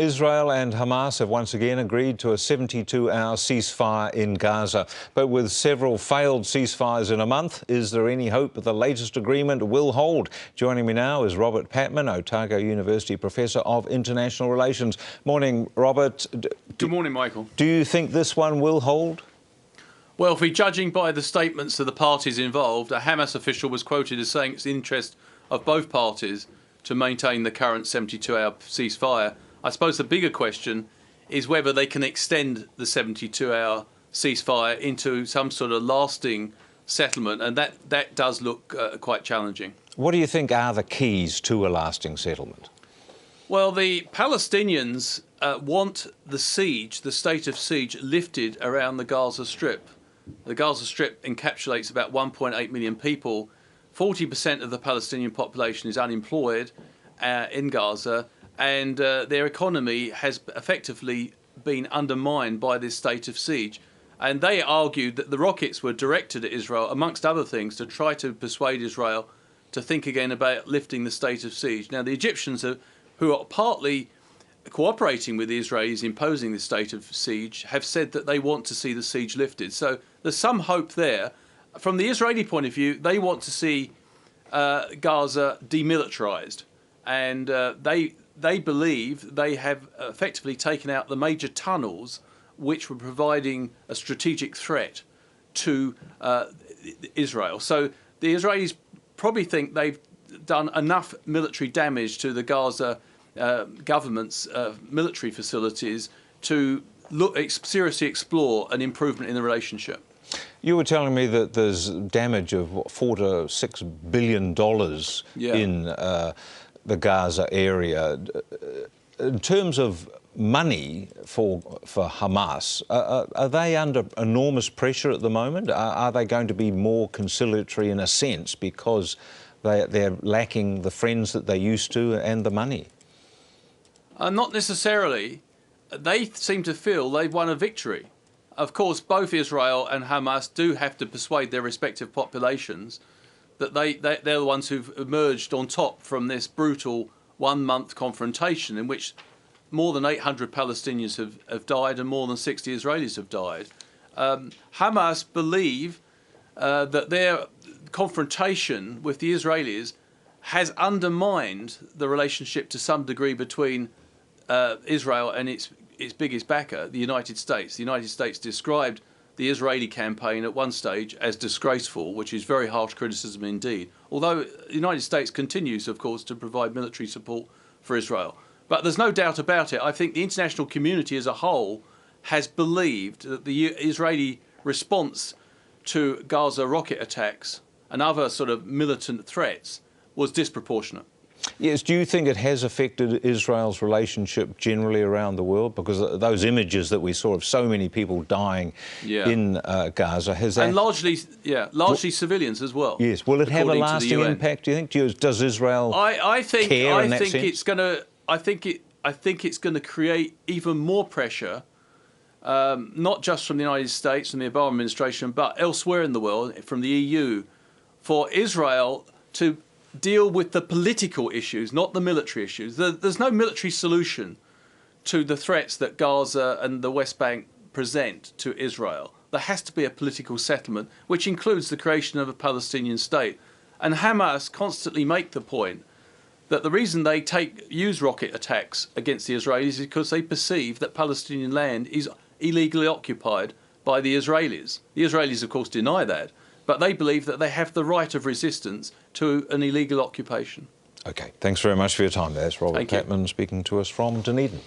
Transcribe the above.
Israel and Hamas have once again agreed to a 72-hour ceasefire in Gaza. But with several failed ceasefires in a month, is there any hope that the latest agreement will hold? Joining me now is Robert Patman, Otago University Professor of International Relations. Morning, Robert. Good morning, Michael. Do you think this one will hold? Well, if we're judging by the statements of the parties involved, a Hamas official was quoted as saying it's in the interest of both parties to maintain the current 72-hour ceasefire. I suppose the bigger question is whether they can extend the 72-hour ceasefire into some sort of lasting settlement, and that does look quite challenging. What do you think are the keys to a lasting settlement? Well, the Palestinians want the siege, the state of siege, lifted around the Gaza Strip. The Gaza Strip encapsulates about 1.8 million people. 40% of the Palestinian population is unemployed in Gaza, and their economy has effectively been undermined by this state of siege. And they argued that the rockets were directed at Israel, amongst other things, to try to persuade Israel to think again about lifting the state of siege. Now, the Egyptians, who are partly cooperating with the Israelis imposing the state of siege, have said that they want to see the siege lifted. So there's some hope there. From the Israeli point of view, they want to see Gaza demilitarized, and they believe they have effectively taken out the major tunnels which were providing a strategic threat to Israel. So the Israelis probably think they've done enough military damage to the Gaza government's military facilities to seriously explore an improvement in the relationship. You were telling me that there's damage of what, $4 to $6 billion in the Gaza area. In terms of money for Hamas, are they under enormous pressure at the moment? Are they going to be more conciliatory in a sense because they're lacking the friends that they used to and the money? Not necessarily. They seem to feel they've won a victory. Of course, both Israel and Hamas do have to persuade their respective populations that they're the ones who've emerged on top from this brutal one-month confrontation in which more than 800 Palestinians have died and more than 60 Israelis have died. Hamas believe that their confrontation with the Israelis has undermined the relationship to some degree between Israel and its biggest backer, the United States. The United States described the Israeli campaign at one stage as disgraceful, which is very harsh criticism indeed, although the United States continues, of course, to provide military support for Israel. But there's no doubt about it. I think the international community as a whole has believed that the Israeli response to Gaza rocket attacks and other sort of militant threats was disproportionate. Yes, do you think it has affected Israel's relationship generally around the world? Because those images that we saw of so many people dying in Gaza, has that... And largely civilians as well. Yes, will it have a lasting impact, do you think? Does Israel care in that sense? I think it's going to create even more pressure, not just from the United States and the Obama administration, but elsewhere in the world, from the EU, for Israel to deal with the political issues, not the military issues. There's no military solution to the threats that Gaza and the West Bank present to Israel. There has to be a political settlement, which includes the creation of a Palestinian state. And Hamas constantly make the point that the reason they use rocket attacks against the Israelis is because they perceive that Palestinian land is illegally occupied by the Israelis. The Israelis, of course, deny that, but they believe that they have the right of resistance to an illegal occupation. OK, thanks very much for your time. There's Robert Patman speaking to us from Dunedin.